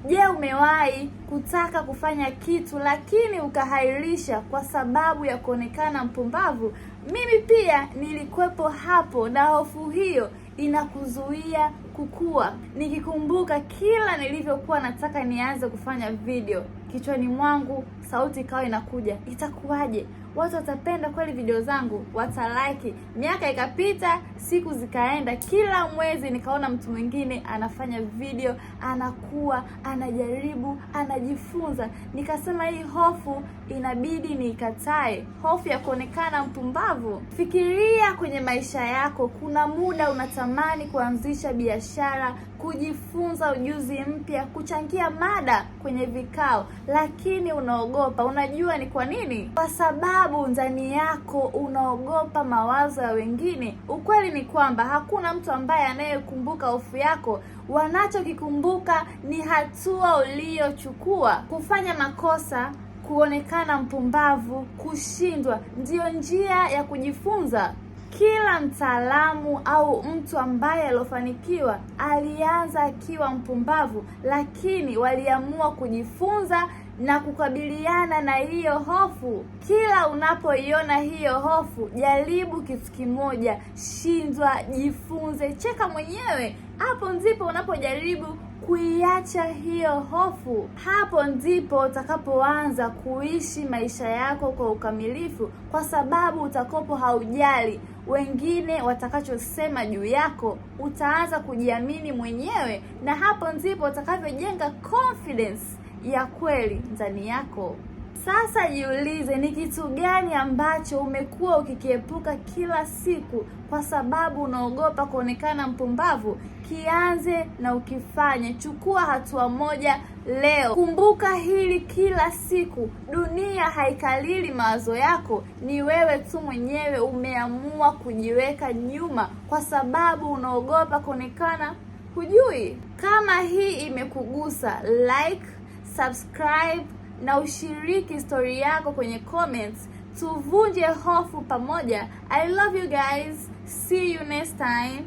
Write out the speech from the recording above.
Je, umewahi kutaka kufanya kitu lakini ukahairisha kwa sababu ya kuonekana mpumbavu? Mimi pia nilikuwepo hapo, na hofu hiyo inakuzuia kukua. Nikikumbuka kila nilivyokuwa nataka nianze kufanya video, kichwani mwangu sauti ikawa inakuja, itakuwaje? Watu watapenda kweli video zangu? Watalike? Miaka ikapita, siku zikaenda, kila mwezi nikaona mtu mwingine anafanya video, anakuwa, anajaribu, anajifunza. Nikasema hii hofu inabidi niikatae, hofu ya kuonekana mpumbavu. Fikiria kwenye maisha yako, kuna muda unatamani kuanzisha biashara, kujifunza ujuzi mpya, kuchangia mada kwenye vikao, lakini unaogopa. Unajua ni kwa nini? Kwa sababu ndani yako unaogopa mawazo ya wengine. Ukweli ni kwamba hakuna mtu ambaye anayekumbuka hofu yako. Wanachokikumbuka ni hatua uliyochukua. Kufanya makosa, kuonekana mpumbavu, kushindwa ndiyo njia ya kujifunza. Kila mtaalamu au mtu ambaye alofanikiwa alianza akiwa mpumbavu, lakini waliamua kujifunza na kukabiliana na hiyo hofu. Kila unapoiona hiyo hofu, jaribu kitu kimoja: shindwa, jifunze, cheka mwenyewe. Hapo ndipo unapojaribu kuiacha hiyo hofu. Hapo ndipo utakapoanza kuishi maisha yako kwa ukamilifu, kwa sababu utakopo haujali wengine watakachosema juu yako. Utaanza kujiamini mwenyewe, na hapo ndipo utakavyojenga confidence ya kweli ndani yako. Sasa jiulize, ni kitu gani ambacho umekuwa ukikiepuka kila siku kwa sababu unaogopa kuonekana mpumbavu? Kianze na ukifanye. Chukua hatua moja leo. Kumbuka hili kila siku, dunia haikalili mawazo yako, ni wewe tu mwenyewe umeamua kujiweka nyuma kwa sababu unaogopa kuonekana hujui. Kama hii imekugusa, like, subscribe na ushiriki story yako kwenye comments. Tuvunje hofu pamoja. I love you guys. See you next time.